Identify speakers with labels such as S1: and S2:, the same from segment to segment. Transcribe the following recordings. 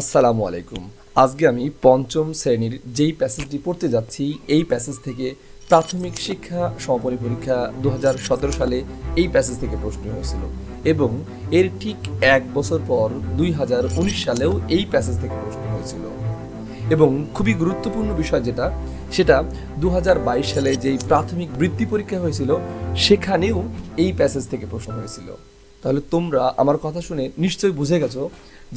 S1: আসসালামু আলাইকুম। আজকে আমি পঞ্চম শ্রেণীর যেই প্যাসেজটি পড়তে যাচ্ছি এই প্যাসেজ থেকে প্রাথমিক শিক্ষা সমাপনী পরীক্ষা 2017 সালে এই প্যাসেজ থেকে প্রশ্ন হয়েছিল এবং এর ঠিক এক বছর পর 2019 সালেও এই প্যাসেজ থেকে প্রশ্ন হয়েছিল। এবং খুবই গুরুত্বপূর্ণ বিষয় যেটা সেটা 2022 সালে যেই প্রাথমিক বৃত্তি পরীক্ষা হয়েছিল সেখানেও এই প্যাসেজ থেকে প্রশ্ন হয়েছিল। তাহলে তোমরা আমার কথা শুনে নিশ্চয়ই বুঝে গেছো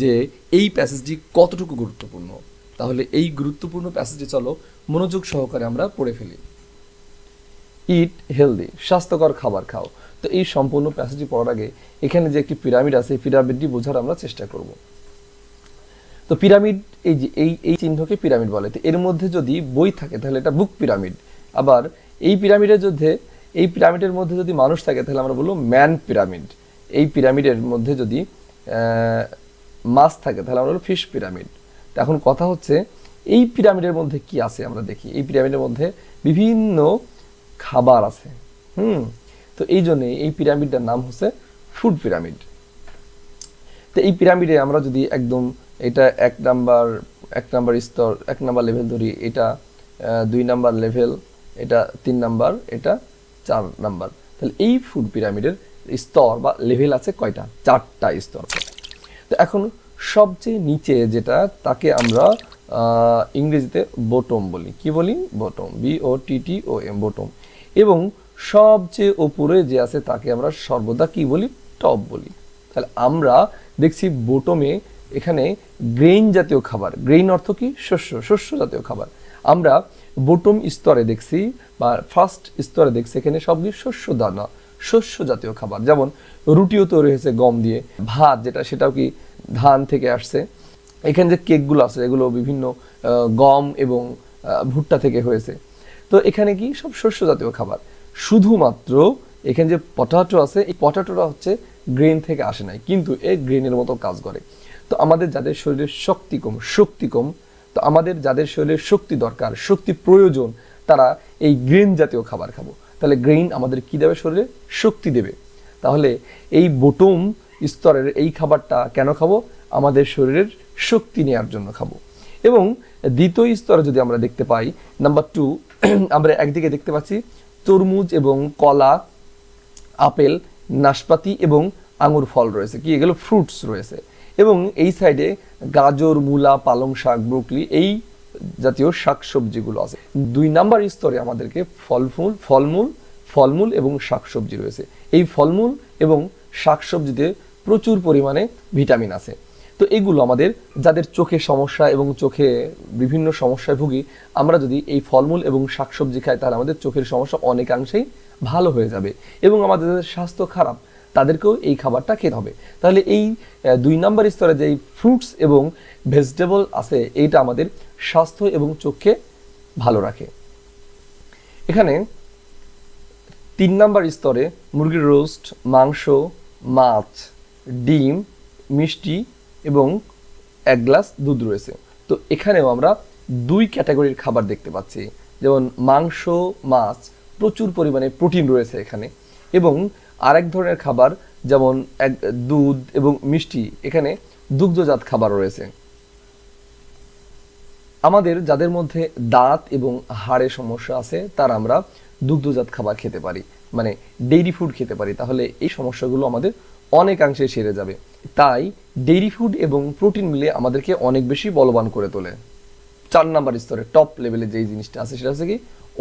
S1: যে এই প্যাসেজটি কতটুকু গুরুত্বপূর্ণ। তাহলে এই গুরুত্বপূর্ণ প্যাসেজে চলো মনোযোগ সহকারে আমরা পড়ে ফেলি। ইট হেলদি, স্বাস্থ্যকর খাবার খাও। তো এই সম্পূর্ণ প্যাসেজটি পড়ার আগে এখানে যে একটি পিরামিড আছে এই পিরামিডটি বোঝার আমরা চেষ্টা করব। তো পিরামিড, এই যে এই চিহ্নকে পিরামিড বলে। তো এর মধ্যে যদি বই থাকে তাহলে এটা বুক পিরামিড। আবার এই পিরামিডের মধ্যে যদি মানুষ থাকে তাহলে আমরা বলবো ম্যান পিরামিড। এই পিরামিডের মধ্যে যদি মাছ থাকে তাহলে আমরা বলবো ফিশ পিরামিড। তো এখন কথা হচ্ছে এই পিরামিডের মধ্যে কি আছে আমরা দেখি। এই পিরামিডের মধ্যে বিভিন্ন খাবার আছে। তো এই জন্যে এই পিরামিডটার নাম হচ্ছে ফুড পিরামিড। তো এই পিরামিডে আমরা যদি একদম এটা এক নাম্বার স্তর, এক নাম্বার লেভেল ধরি, এটা 2 নাম্বার লেভেল, এটা 3 নাম্বার, এটা 4 নাম্বার, তাহলে এই ফুড পিরামিডের স্তর বা লেভেল আছে কয়টা? 4টা স্তর। তো এখন সবচেয়ে নিচে যেটা তাকে আমরা ইংরেজিতে বটম বলি। কি বলি? Bottom, BOTTOM, bottom. এবং সবচেয়ে উপরে যে আছে তাকে আমরা সর্বদা কি বলি? টপ বলি। তাহলে আমরা দেখছি বটমে এখানে গ্রেইন জাতীয় খাবার। গ্রেইন অর্থ কি? শস্য জাতীয় খাবার। আমরা বটম স্তরে দেখছি বা ফার্স্ট স্তরে দেখছি এখানে সবগুলি শস্য জাতীয় খাবার। যেমন রুটিও তৈরি হয়েছে গম দিয়ে, ভাত যেটা সেটাও কি ধান থেকে আসছে। এখানে যে কেকগুলো আছে এগুলো বিভিন্ন গম এবং ভুট্টা থেকে হয়েছে। তো এখানে কি সব শস্য জাতীয় খাবার। শুধুমাত্র এখানে যে পটাটো আছে এই পটাটোটা হচ্ছে গ্রেন থেকে আসে নাই, কিন্তু এই গ্রেনের মতো কাজ করে। তো আমাদের যাদের শরীরে শক্তি কম, তো আমাদের যাদের শরীরে শক্তি দরকার, শক্তি প্রয়োজন, তারা এই গ্রেন জাতীয় খাবার খাবো। তাহলে গ্রেইন আমাদের কি দেবে? শরীরে শক্তি দেবে। তাহলে এই বটম স্তরের এই খাবারটা কেন খাবো? আমাদের শরীরের শক্তি নেওয়ার জন্য খাবো। এবং দ্বিতীয় স্তরে যদি আমরা দেখতে পাই, নাম্বার 2, আমরা একদিকে দেখতে পাচ্ছি তরমুজ এবং কলা, আপেল, নাশপাতি এবং আঙুর ফল রয়েছে। কি এগুলো? ফ্রুটস রয়েছে। এবং এই সাইডে গাজর, মূলা, পালং শাক, ব্রোকলি এই জাতীয় শাকসবজিগুলো আছে। 2 নাম্বার স্তরে আমাদেরকে ফলমূল এবং শাকসবজি রয়েছে। এই ফলমূল এবং শাকসবজিতে প্রচুর পরিমাণে ভিটামিন আছে। তো এগুলো আমাদের যাদের চোখে সমস্যা এবং চোখে বিভিন্ন সমস্যায় ভুগি, আমরা যদি এই ফলমূল এবং শাকসবজি খাই তাহলে আমাদের চোখের সমস্যা অনেকাংশেই ভালো হয়ে যাবে। এবং আমাদের যাদের স্বাস্থ্য খারাপ তাদেরকেও এই খাবারটা খেতে হবে। তাহলে এই 2 নাম্বার স্তরে যে ফ্রুটস এবং ভেজিটেবল আছে এইটা আমাদের স্বাস্থ্য এবং চোখকে ভালো রাখে। এখানে 3 নাম্বার স্তরে মুরগির রোস্ট, মাংস, মাছ, ডিম, মিষ্টি এবং 1 গ্লাস দুধ রয়েছে। তো এখানেও আমরা 2 ক্যাটাগরির খাবার দেখতে পাচ্ছি। যেমন মাংস, মাছ, প্রচুর পরিমাণে প্রোটিন রয়েছে এখানে। এবং আরেক ধরনের খাবার যেমন দুধ এবং মিষ্টি, এখানে দুগ্ধজাত খাবার রয়েছে। আমাদের যাদের মধ্যে দাঁত এবং হাড়ের সমস্যা আছে তারা আমরা দুগ্ধজাত খাবার খেতে পারি, মানে ডেইরি ফুড খেতে পারি। তাহলে এই সমস্যাগুলো আমাদের অনেকাংশে সেরে যাবে। তাই ডেইরি ফুড এবং প্রোটিন মিলে আমাদেরকে অনেক বেশি বলবান করে তোলে। 4 নাম্বার স্তরে টপ লেভেলে যেই জিনিসটা আছে সেটা হচ্ছে কি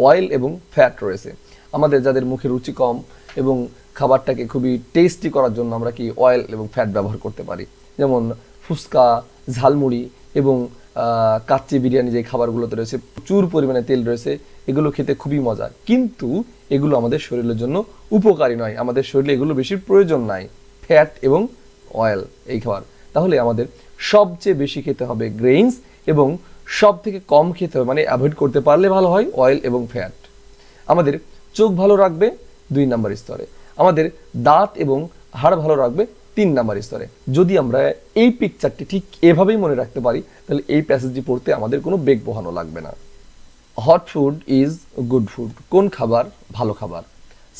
S1: অয়েল এবং ফ্যাট রয়েছে। আমাদের যাদের মুখে রুচি কম এবং খাবারটাকে খুবই টেস্টি করার জন্য আমরা কি অয়েল এবং ফ্যাট ব্যবহার করতে পারি। যেমন ফুচকা, ঝালমুড়ি এবং কাচ্চি বিরিয়ানি, যে খাবারগুলোতে রয়েছে প্রচুর পরিমাণে তেল রয়েছে, এগুলো খেতে খুবই মজা, কিন্তু এগুলো আমাদের শরীরের জন্য উপকারী নয়। আমাদের শরীরে এগুলো বেশি প্রয়োজন নাই, ফ্যাট এবং অয়েল এই খাবার। তাহলে আমাদের সবচেয়ে বেশি খেতে হবে গ্রেইনস এবং সব থেকে কম খেতে হবে, মানে অ্যাভয়েড করতে পারলে ভালো হয়, অয়েল এবং ফ্যাট। আমাদের চোখ ভালো রাখবে 2 নাম্বার স্তরে। আমাদের দাঁত এবং হাড় ভালো রাখবে 3 নাম্বার স্তরে। যদি আমরা এই পিকচারটি ঠিক এভাবেই মনে রাখতে পারি তাহলে এই প্যাসেজটি পড়তে আমাদের কোনো বেগ পোহানো লাগবে না। Hot food is good food. কোন খাবার ভালো খাবার?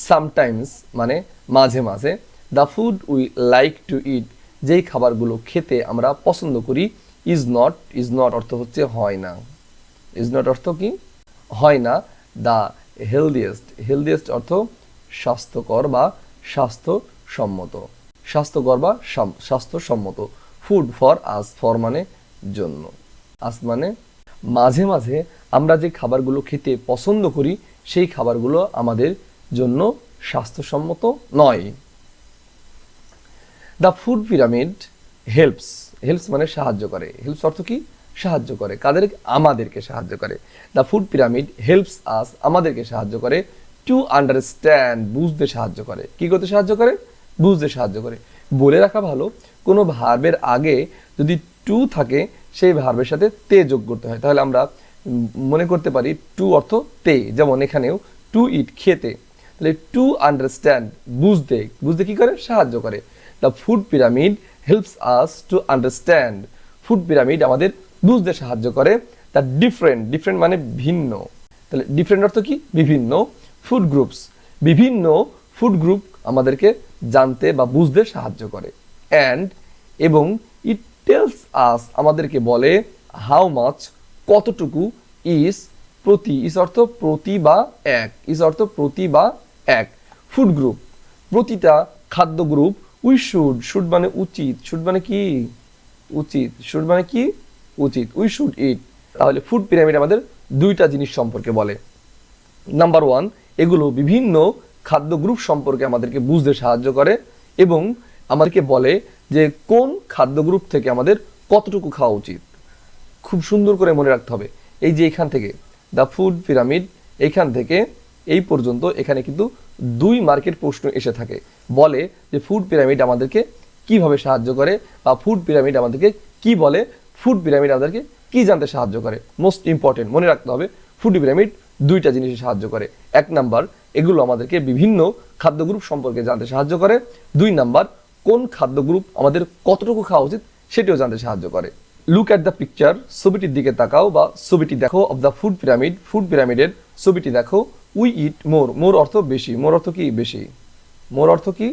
S1: সামটাইমস মানে মাঝে the food we like to eat, যেই খাবারগুলো খেতে আমরা পছন্দ করি, ইজ নট অর্থ হচ্ছে হয় না, ইজ নট অর্থ কি হয় না। দ্য হেলদিয়েস্ট অর্থ স্বাস্থ্যকর বা স্বাস্থ্যসম্মত, স্বাস্থ্যকর বা স্বাস্থ্যসম্মত। ফুড ফর আস, ফর মানে জন্য, আস মানে মাঝে মাঝে আমরা যে খাবারগুলো খেতে পছন্দ করি সেই খাবারগুলো আমাদের জন্য স্বাস্থ্যসম্মত নয়। দ্য ফুড পিরামিড হেল্পস মানে সাহায্য করে, হেল্পস অর্থ কি সাহায্য করে, কাদের আমাদেরকে সাহায্য করে। The food pyramid helps us আমাদেরকে সাহায্য করে টু আন্ডারস্ট্যান্ড বুঝতে সাহায্য করে, কি করতে সাহায্য করে বুঝতে সাহায্য করে। বলে রাখা ভালো কোনো ভার্বের আগে যদি টু থাকে সেই ভার্বের সাথে তে যোগ করতে হয়, তাহলে আমরা মনে করতে পারি টু অর্থ তে, যেমন এখানেও টু ইট খেতে, তাহলে টু আন্ডারস্ট্যান্ড বুঝতে, বুঝতে কি করে সাহায্য করে। The food pyramid helps us to understand, food pyramid আমাদের বুঝতে সাহায্য করে। দ্য ডিফারেন্ট মানে ভিন্ন, তাহলে ডিফারেন্ট অর্থ কি বিভিন্ন, ফুড গ্রুপস বিভিন্ন ফুড গ্রুপ আমাদেরকে জানতে বা বুঝতে সাহায্য করে। অ্যান্ড এবং ইট টেলস আস আমাদেরকে বলে হাউ মাচ কতটুকু, ইজ প্রতি, ইজ অর্থ প্রতি বা এক, ইজ অর্থ প্রতি বা এক, ফুড গ্রুপ প্রতিটা খাদ্য গ্রুপ, উই শুড মানে উচিত, শুড মানে কি উচিত, শুড মানে কি উচিত, উই শুড ইট। তাহলে ফুড পিরামিড আমাদের দুইটা জিনিস সম্পর্কে বলে। নাম্বার ওয়ান, এগুলো বিভিন্ন খাদ্য গ্রুপ সম্পর্কে আমাদেরকে বুঝতে সাহায্য করে এবং আমাদেরকে বলে যে কোন খাদ্য গ্রুপ থেকে আমাদের কতটুকু খাওয়া উচিত। খুব সুন্দর করে মনে রাখতে হবে, এই যে এখান থেকে দ্য ফুড পিরামিড, এখান থেকে এই পর্যন্ত এখানে কিন্তু 2 মার্কের প্রশ্ন এসে থাকে, বলে যে ফুড পিরামিড আমাদেরকে কিভাবে সাহায্য করে বা ফুড পিরামিড আমাদেরকে কি বলে, ফুড পিরামিড আমাদেরকে কি জানতে সাহায্য করে। মোস্ট ইম্পর্টেন্ট মনে রাখতে হবে, ফুড পিরামিড দুইটা জিনিসে সাহায্য করে। 1 নাম্বার, এগুলো আমাদেরকে বিভিন্ন খাদ্য গ্রুপ সম্পর্কে জানতে সাহায্য করে। 2 নাম্বার, কোন খাদ্য গ্রুপ আমাদের কতটুকু খাওয়া উচিত সেটিও জানতে সাহায্য করে। লুক অ্যাট দ্য পিকচার, ছবিটির দিকে তাকাও বা ছবিটি দেখো, of the food pyramid, food পিরামিডের ছবিটি দেখো। উই ইট মোর, মোর অর্থ বেশি, মোর অর্থ কি বেশি, মোর অর্থ কি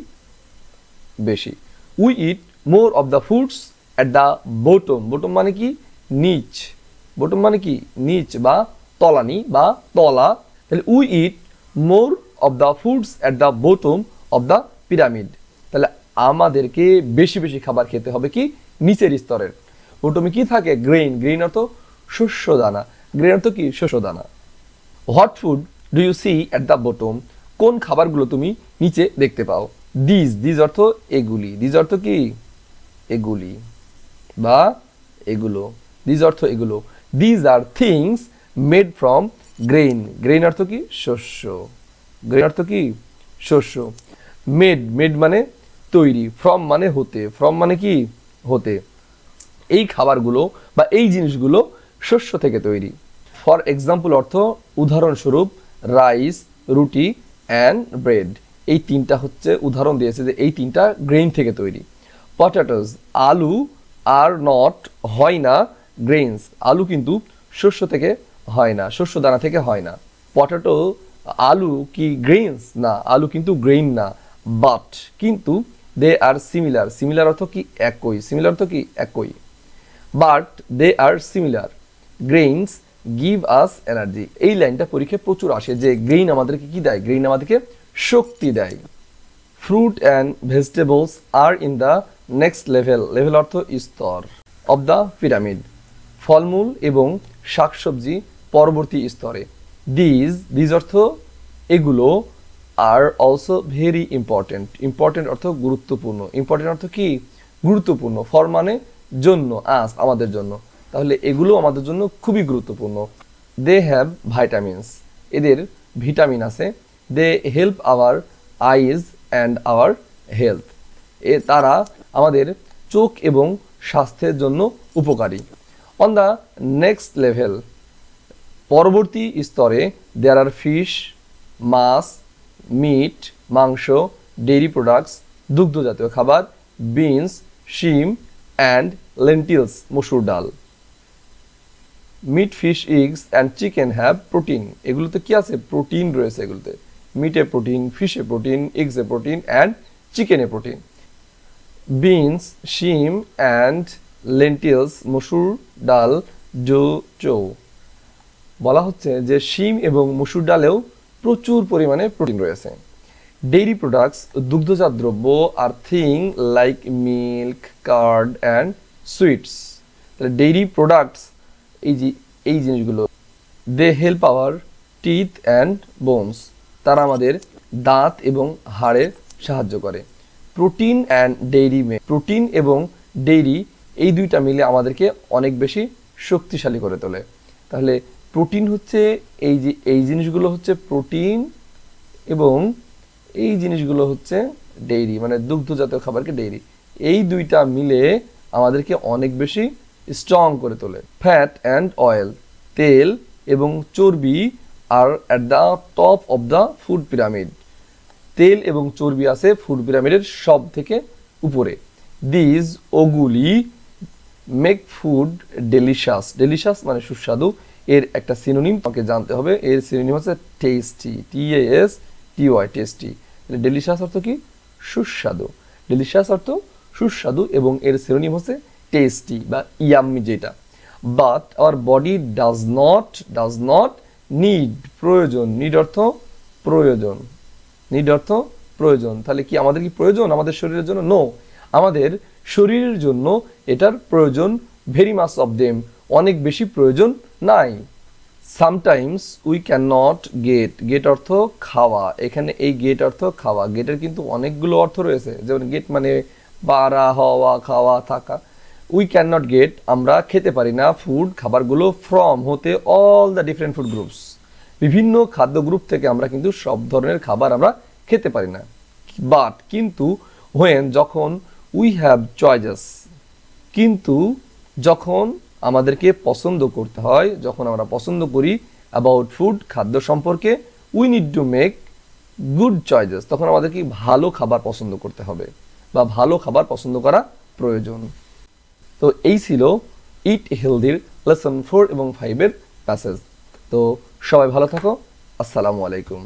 S1: বেশি। We eat more of the foods at the bottom, bottom মানে কি নিচ, বটম মানে কি নিচ বা তলানি বা তলা, তাহলে we eat more of the foods at the bottom of the pyramid, তাহলে আমাদেরকে বেশি বেশি খাবার খেতে হবে কি নিচের স্তরের। বটমে কি থাকে গ্রেইন, গ্রেইন অর্থ শস্য দানা, গ্রেইন অর্থ কি শস্য দানা। What food do you see at the bottom, কোন খাবারগুলো তুমি নিচে দেখতে পাও। দিজ অর্থ এগুলি, দিজ অর্থ কি এগুলি বা এগুলো, দিজ অর্থ এগুলো। These are things made from grain, grain অর্থ কি শস্য, গ্রেইন অর্থ কি শস্য। মেড মানে তৈরি, ফ্রম মানে হতে, ফ্রম মানে কি হতে। এই খাবারগুলো বা এই জিনিসগুলো শস্য থেকে তৈরি। ফর এক্সাম্পল অর্থ উদাহরণস্বরূপ, রাইস রুটি অ্যান্ড ব্রেড, এই 3টা হচ্ছে উদাহরণ দিয়েছে যে এই 3টা গ্রেইন থেকে তৈরি। পটেটোস আলু আর নট হয় না গ্রেইনস, আলু কিন্তু শস্য থেকে হয় না, শস্য দানা থেকে হয় না। পটেটো আলু কি গ্রেইনস না, আলু কিন্তু গ্রেইন না, বাট কিন্তু দে আর সিমিলার, সিমিলার অর্থ কি একই, সিমিলার অর্থ কি একই, but they are similar. Grains give us energy, এই লাইনটা পরীক্ষায় প্রচুর আসে যে গ্রেইন আমাদেরকে কি দেয়, গ্রেইন আমাদেরকে শক্তি দেয়। Fruit and vegetables are in the next level, level অর্থ স্তর, অব দ্য পিরামিড, ফলমূল এবং শাকসবজি পরবর্তী স্তরে। দিজ অর্থ এগুলো, are also very important, important অর্থ গুরুত্বপূর্ণ, ইম্পর্টেন্ট অর্থ কি গুরুত্বপূর্ণ, ফর মানে জন্য, আস আমাদের জন্য, তাহলে এগুলো আমাদের জন্য খুবই গুরুত্বপূর্ণ। দে হ্যাভ ভাইটামিনস, এদের ভিটামিন আছে। They help our eyes and our health, তারা আমাদের চোখ এবং স্বাস্থ্যের জন্য উপকারী। অন দ্য নেক্সট লেভেল, পরবর্তী স্তরে, দেয়ার আর ফিশ মাছ, মিট মাংস, ডেইরি প্রোডাক্টস দুগ্ধ জাতীয় খাবার, বিনস শিম অ্যান্ড লেন্টিলস মসুর ডাল। Meat fish eggs and chicken have protein, এগুলোতে কি আছে প্রোটিন রয়েছে, এগুলোতে মিটে প্রোটিন, ফিশে প্রোটিন, এগসে প্রোটিন অ্যান্ড চিকেনে প্রোটিন। বিনস শিম অ্যান্ড লেন্টিলস মসুর ডাল চৌ। বলা হচ্ছে যে শিম এবং মসুর ডালেও প্রচুর পরিমাণে প্রোটিন রয়েছে। ডেইরি প্রোডাক্টস দুগ্ধজাত দ্রব্য are thing like milk curd and sweets. তাহলে ডেইরি প্রোডাক্টস এই জিনিসগুলো they help our teeth and bones, তারা আমাদের দাঁত এবং হাড়ে সাহায্য করে। প্রোটিন অ্যান্ড ডেইরি প্রোটিন এবং ডেইরি এই দুইটা মিলে আমাদেরকে অনেক বেশি শক্তিশালী করে তোলে। তাহলে প্রোটিন হচ্ছে এই জিনিসগুলো হচ্ছে প্রোটিন এবং এই জিনিসগুলো হচ্ছে ডেইরি, মানে দুগ্ধজাতীয় খাবারকে ডেইরি, এই দুইটা মিলে আমাদেরকে অনেক বেশি স্ট্রং করে তোলে। ফ্যাট অ্যান্ড অয়েল, তেল এবং চর্বি are at the top of the food pyramid. তেল এবং চর্বি আছে ফুড পিরামিডের সব থেকে উপরে। দিস ওগুলি মেক ফুড ডেলিশাস। ডেলিশাস মানে সুস্বাদু, এর একটা সিনোনিম আমাকে জানতে হবে। এর সিনোনিম হচ্ছে টেস্টি, TASTY, টেস্টি। ডেলিশাস অর্থ কি? সুস্বাদু। ডেলিশাস অর্থ সুস্বাদু এবং এর সিনোনিম হচ্ছে টেস্টি বা ইয়াম্মি যেটা। But our body does not need, প্রয়োজন, নিড অর্থ প্রয়োজন, নিড অর্থ প্রয়োজন। তাহলে কি আমাদের কি প্রয়োজন আমাদের শরীরের জন্য? নো, আমাদের শরীরের জন্য এটার প্রয়োজন ভেরি মাচ অফ দেম, অনেক বেশি প্রয়োজন নাই। Sometimes we can not get অর্থ খাওয়া, এখানে এই গেট অর্থ খাওয়া। গেটের কিন্তু অনেকগুলো অর্থ রয়েছে, যেমন গেট মানে বাড়া, হওয়া, খাওয়া, থাকা। উই ক্যান নট গেট, আমরা খেতে পারি না, ফুড খাবারগুলো, ফ্রম হতে, all the different food groups, বিভিন্ন খাদ্য গ্রুপ থেকে আমরা কিন্তু সব ধরনের খাবার আমরা খেতে পারি না। বাট কিন্তু, হোয়েন যখন, উই হ্যাভ চয়েসেস কিন্তু যখন আমাদেরকে পছন্দ করতে হয়, যখন আমরা পছন্দ করি অ্যাবাউট ফুড খাদ্য সম্পর্কে, we need to make good choices, তখন আমাদেরকে ভালো খাবার পছন্দ করতে হবে বা ভালো খাবার পছন্দ করা প্রয়োজন। তো এই ছিল ইট হেলদির লেসন 4 এবং 5 এর প্যাসেজ। তো সবাই ভালো থাকো, আসসালামু আলাইকুম।